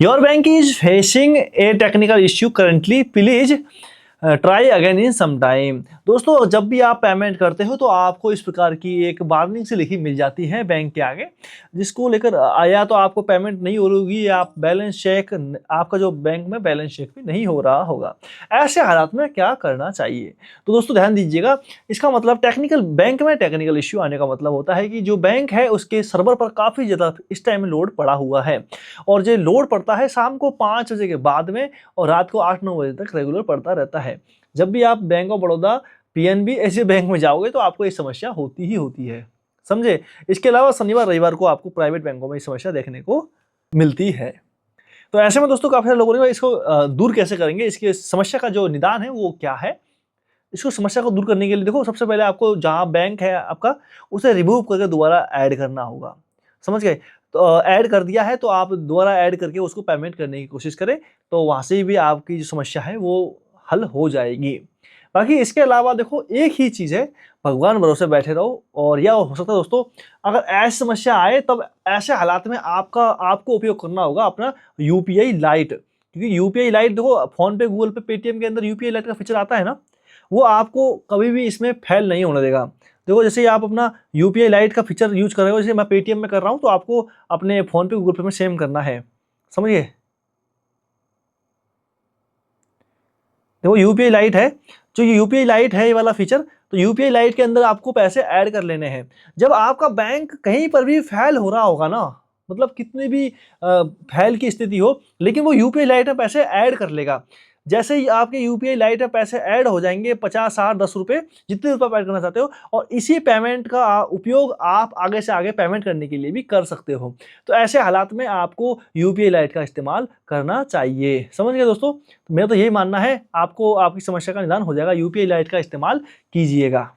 Your bank is facing a technical issue currently. Please try again in some time. दोस्तों, जब भी आप payment करते हो तो आपको इस प्रकार की एक वार्निंग सी लिखी मिल जाती है बैंक के आगे, जिसको लेकर या तो आपको पेमेंट नहीं हो रही होगी या आप बैलेंस चेक, आपका जो बैंक में बैलेंस चेक भी नहीं हो रहा होगा। ऐसे हालात में क्या करना चाहिए? तो दोस्तों ध्यान दीजिएगा, इसका मतलब बैंक में टेक्निकल इश्यू आने का मतलब होता है कि जो बैंक है उसके सर्वर पर काफ़ी ज़्यादा इस टाइम लोड पड़ा हुआ है, और जो लोड पड़ता है शाम को 5 बजे के बाद में और रात को 8-9 बजे तक रेगुलर पड़ता रहता है। जब भी आप बैंक ऑफ बड़ौदा, पीएनबी ऐसे बैंक में जाओगे तो आपको ये समस्या होती ही होती है, समझे। इसके अलावा शनिवार रविवार को आपको प्राइवेट बैंकों में ये समस्या देखने को मिलती है। तो ऐसे में दोस्तों काफी सारे लोगों ने इसको दूर कैसे करेंगे, इसकी समस्या का जो निदान है वो क्या है, इसको समस्या को दूर करने के लिए देखो, सबसे पहले आपको जहां बैंक है आपका उसे रिमूव करके दोबारा ऐड करना होगा, समझ गए। तो ऐड कर दिया है तो आप दोबारा ऐड करके उसको पेमेंट करने की कोशिश करें, तो वहां से भी आपकी जो समस्या है वो हल हो जाएगी। बाकी इसके अलावा देखो एक ही चीज़ है, भगवान भरोसे बैठे रहो। और यह हो सकता है दोस्तों, अगर ऐसी समस्या आए तब ऐसे हालात में आपको उपयोग करना होगा अपना यूपीआई लाइट, क्योंकि यूपीआई लाइट देखो फोन पे, गूगल पे, पेटीएम के अंदर यूपीआई लाइट का फीचर आता है ना, वो आपको कभी भी इसमें फेल नहीं होने देगा। देखो जैसे आप अपना यूपीआई लाइट का फीचर यूज कर रहे हो, जैसे मैं पेटीएम में कर रहा हूँ, तो आपको अपने फोन पे, गूगल पे में सेम करना है, समझिए। देखो यूपीआई लाइट है, जो यूपीआई लाइट है ये वाला फीचर, तो यूपीआई लाइट के अंदर आपको पैसे ऐड कर लेने हैं। जब आपका बैंक कहीं पर भी फेल हो रहा होगा ना, मतलब कितनी भी फेल की स्थिति हो, लेकिन वो यूपीआई लाइट में पैसे ऐड कर लेगा। जैसे ही आपके यूपीआई लाइट में पैसे ऐड हो जाएंगे, 50, 60, 10 रुपए, जितने रुपए ऐड करना चाहते हो, और इसी पेमेंट का उपयोग आप आगे से आगे पेमेंट करने के लिए भी कर सकते हो। तो ऐसे हालात में आपको यूपीआई लाइट का इस्तेमाल करना चाहिए, समझ गए दोस्तों। तो मेरा तो यही मानना है, आपको आपकी समस्या का निदान हो जाएगा, यूपीआई लाइट का इस्तेमाल कीजिएगा।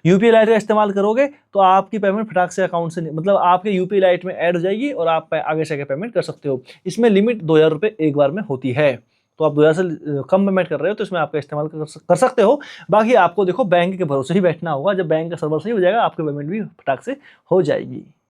यूपीआई लाइट का इस्तेमाल करोगे तो आपकी पेमेंट फटाक से अकाउंट से, मतलब आपके यूपीआई लाइट में ऐड हो जाएगी और आप आगे से आगे पेमेंट कर सकते हो। इसमें लिमिट 2000 रुपये एक बार में होती है, तो आप 2000 से कम पेमेंट कर रहे हो तो इसमें आपका इस्तेमाल कर सकते हो। बाकी आपको देखो बैंक के भरोसे ही बैठना होगा, जब बैंक का सर्वर सही हो जाएगा आपकी पेमेंट भी फटाक से हो जाएगी।